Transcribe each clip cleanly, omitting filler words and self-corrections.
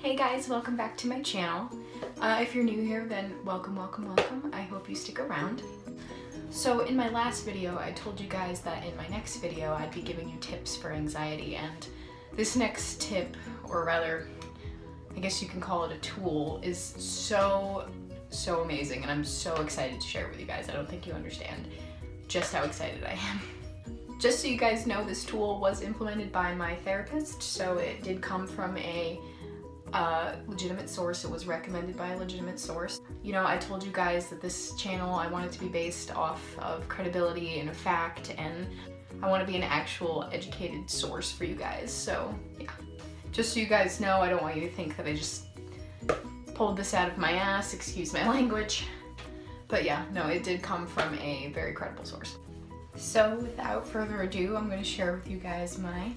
Hey guys, welcome back to my channel. If you're new here, then welcome. I hope you stick around. So in my last video, I told you guys that in my next video, I'd be giving you tips for anxiety, and this next tip, or rather, I guess you can call it a tool, is so amazing, and I'm so excited to share it with you guys. I don't think you understand just how excited I am. Just so you guys know, this tool was implemented by my therapist, so it did come from a legitimate source. It was recommended by a legitimate source. You know, I told you guys that this channel, I want it to be based off of credibility and a fact, and I want to be an actual educated source for you guys. So yeah, just so you guys know, I don't want you to think that I just pulled this out of my ass, excuse my language. But yeah, no, it did come from a very credible source. So without further ado, I'm going to share with you guys my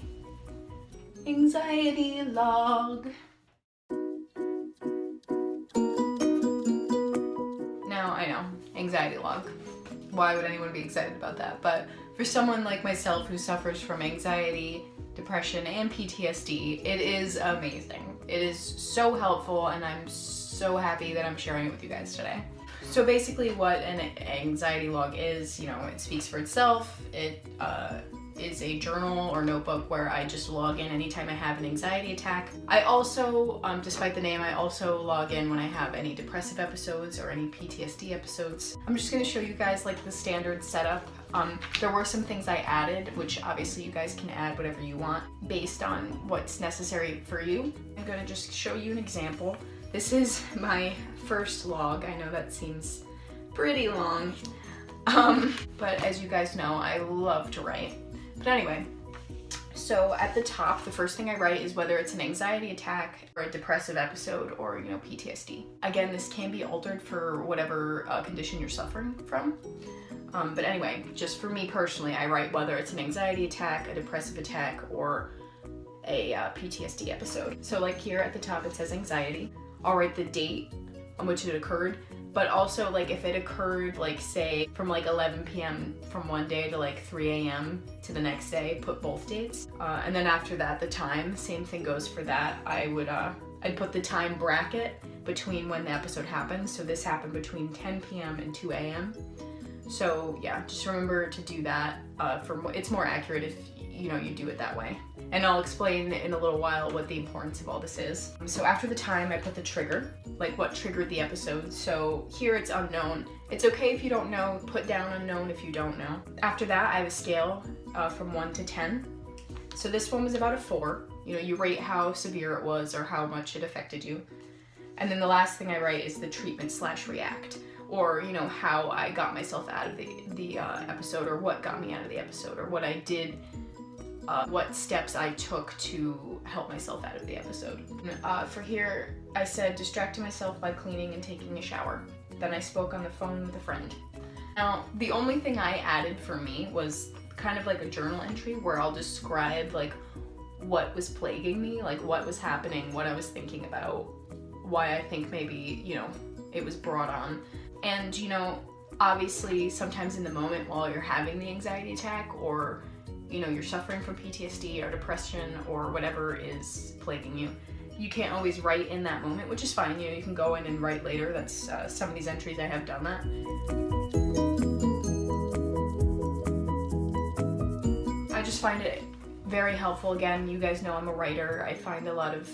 anxiety log. Now, I know, anxiety log. Why would anyone be excited about that? But for someone like myself who suffers from anxiety, depression, and PTSD, it is amazing. It is so helpful, and I'm so happy that I'm sharing it with you guys today. So basically what an anxiety log is, you know, it speaks for itself. It is a journal or notebook where I just log in anytime I have an anxiety attack. I also, despite the name, I also log in when I have any depressive episodes or any PTSD episodes. I'm just going to show you guys like the standard setup. There were some things I added, which obviously you guys can add whatever you want based on what's necessary for you. I'm going to just show you an example. This is my first log. I know that seems pretty long, but as you guys know, I love to write. But anyway, so at the top, the first thing I write is whether it's an anxiety attack or a depressive episode or, you know, PTSD. Again, this can be altered for whatever condition you're suffering from. But anyway, just for me personally, I write whether it's an anxiety attack, a depressive attack, or a PTSD episode. So like here at the top, it says anxiety. I'll write the date on which it occurred, but also like if it occurred like say from like 11 p.m. from one day to like 3 a.m. to the next day, put both dates. And then after that, the time, same thing goes for that. I'd put the time bracket between when the episode happened. So this happened between 10 p.m. and 2 a.m. So yeah, just remember to do that. It's more accurate if you know, you do it that way. And I'll explain in a little while what the importance of all this is. So after the time, I put the trigger, like what triggered the episode. So here it's unknown. It's okay if you don't know, put down unknown if you don't know. After that, I have a scale from 1 to 10. So this one was about a 4. You know, you rate how severe it was or how much it affected you. And then the last thing I write is the treatment/react, or, you know, how I got myself out of the episode, or what got me out of the episode, or what I did, what steps I took to help myself out of the episode. For here, I said distracting myself by cleaning and taking a shower. Then I spoke on the phone with a friend. Now, the only thing I added for me was kind of like a journal entry where I'll describe like what was plaguing me, like what was happening, what I was thinking about, why I think maybe, you know, it was brought on. And, you know, obviously sometimes in the moment while you're having the anxiety attack, or you know, you're suffering from PTSD or depression or whatever is plaguing you, you can't always write in that moment, which is fine. You know, you can go in and write later. That's some of these entries I have done that. I just find it very helpful. Again, you guys know I'm a writer. I find a lot of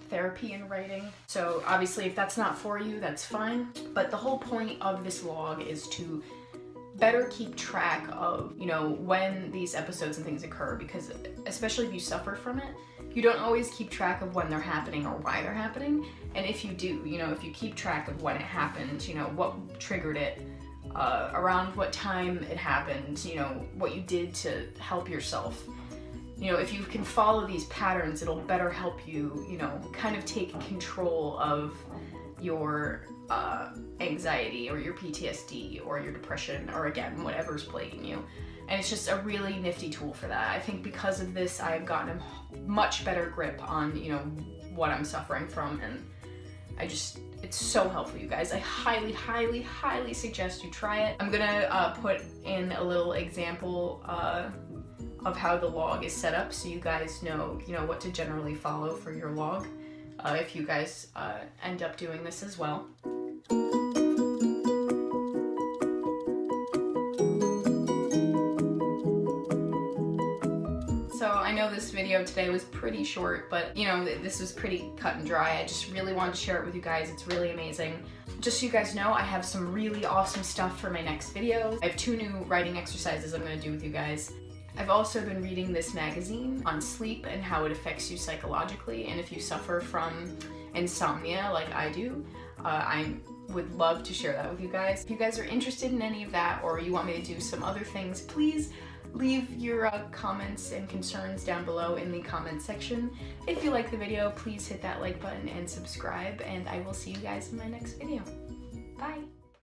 therapy in writing. So obviously if that's not for you, that's fine. But the whole point of this log is to better keep track of, you know, when these episodes and things occur, because especially if you suffer from it, you don't always keep track of when they're happening or why they're happening. And if you do, you know, if you keep track of when it happened, you know, what triggered it, around what time it happened, you know, what you did to help yourself. You know, if you can follow these patterns, it'll better help you, you know, kind of take control of your anxiety or your PTSD or your depression, or again, whatever's plaguing you. And it's just a really nifty tool for that. I think because of this, I've gotten a much better grip on, you know, what I'm suffering from, and it's so helpful, you guys. I highly suggest you try it. I'm gonna put in a little example of how the log is set up so you guys know, you know, what to generally follow for your log. if you guys end up doing this as well. So I know this video today was pretty short, but you know, this was pretty cut and dry. I just really wanted to share it with you guys. It's really amazing. Just so you guys know, I have some really awesome stuff for my next video. I have 2 new writing exercises I'm going to do with you guys. I've also been reading this magazine on sleep and how it affects you psychologically, and if you suffer from insomnia like I do, I would love to share that with you guys. If you guys are interested in any of that, or you want me to do some other things, please leave your comments and concerns down below in the comment section. If you like the video, please hit that like button and subscribe, and I will see you guys in my next video. Bye!